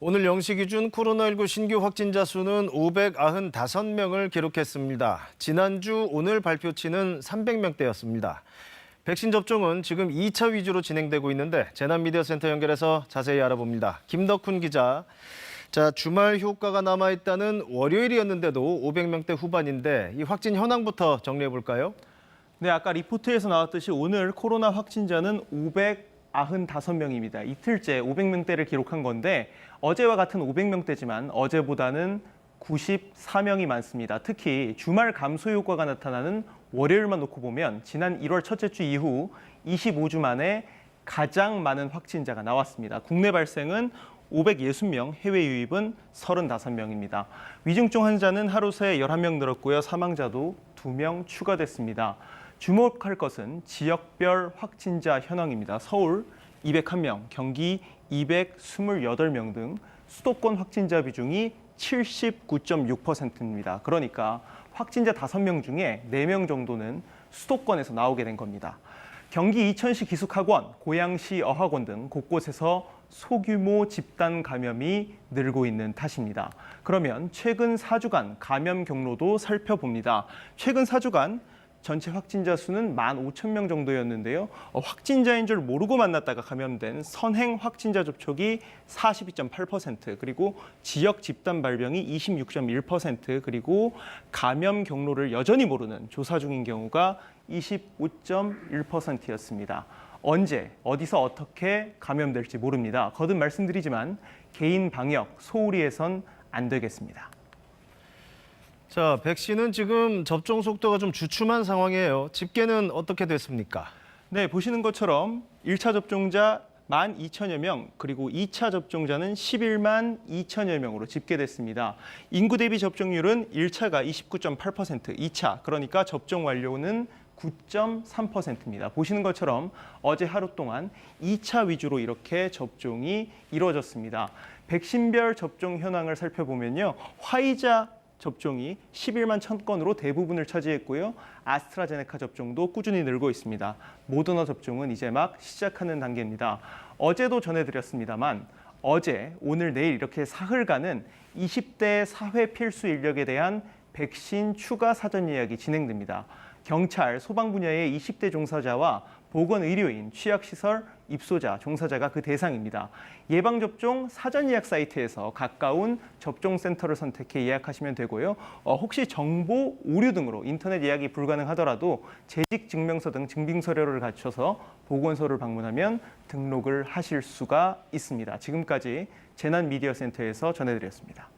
오늘 0시 기준 코로나19 신규 확진자 수는 595명을 기록했습니다. 지난주 오늘 발표치는 300명대였습니다. 백신 접종은 지금 2차 위주로 진행되고 있는데 재난미디어센터 연결해서 자세히 알아봅니다. 김덕훈 기자. 주말 효과가 남아있다는 월요일이었는데도 500명대 후반인데 이 확진 현황부터 정리해볼까요? 네, 아까 리포트에서 나왔듯이 오늘 코로나 확진자는 595명입니다. 이틀째 500명대를 기록한 건데 어제와 같은 500명대지만 어제보다는 94명이 많습니다. 특히 주말 감소 효과가 나타나는 월요일만 놓고 보면 지난 1월 첫째 주 이후 25주 만에 가장 많은 확진자가 나왔습니다. 국내 발생은 560명, 해외 유입은 35명입니다. 위중증 환자는 하루 새 11명 늘었고요. 사망자도 2명 추가됐습니다. 주목할 것은 지역별 확진자 현황입니다. 서울 201명, 경기 228명 등 수도권 확진자 비중이 79.6%입니다. 그러니까 확진자 5명 중에 4명 정도는 수도권에서 나오게 된 겁니다. 경기 이천시 기숙학원, 고양시 어학원 등 곳곳에서 소규모 집단 감염이 늘고 있는 탓입니다. 그러면 최근 4주간 감염 경로도 살펴봅니다. 최근 4주간 전체 확진자 수는 15,000명 정도였는데요. 확진자인 줄 모르고 만났다가 감염된 선행 확진자 접촉이 42.8%, 그리고 지역 집단 발병이 26.1%, 그리고 감염 경로를 여전히 모르는 조사 중인 경우가 25.1%였습니다. 언제, 어디서 어떻게 감염될지 모릅니다. 거듭 말씀드리지만 개인 방역 소홀히 해선 안 되겠습니다. 백신은 지금 접종 속도가 좀 주춤한 상황이에요. 집계는 어떻게 됐습니까? 네, 보시는 것처럼 1차 접종자 12,000여 명, 그리고 2차 접종자는 11만 2천여 명으로 집계됐습니다. 인구 대비 접종률은 1차가 29.8%, 2차, 그러니까 접종 완료는 9.3%입니다. 보시는 것처럼 어제 하루 동안 2차 위주로 이렇게 접종이 이루어졌습니다. 백신별 접종 현황을 살펴보면요. 화이자 접종이 11만 1,000건으로 대부분을 차지했고요. 아스트라제네카 접종도 꾸준히 늘고 있습니다. 모더나 접종은 이제 막 시작하는 단계입니다. 어제도 전해드렸습니다만 어제, 오늘, 내일 이렇게 사흘간은 20대 사회 필수 인력에 대한 백신 추가 사전 예약이 진행됩니다. 경찰, 소방 분야의 20대 종사자와 보건의료인, 취약시설, 입소자, 종사자가 그 대상입니다. 예방접종 사전 예약 사이트에서 가까운 접종센터를 선택해 예약하시면 되고요. 혹시 정보 오류 등으로 인터넷 예약이 불가능하더라도 재직증명서 등 증빙서류를 갖춰서 보건소를 방문하면 등록을 하실 수가 있습니다. 지금까지 재난미디어센터에서 전해드렸습니다.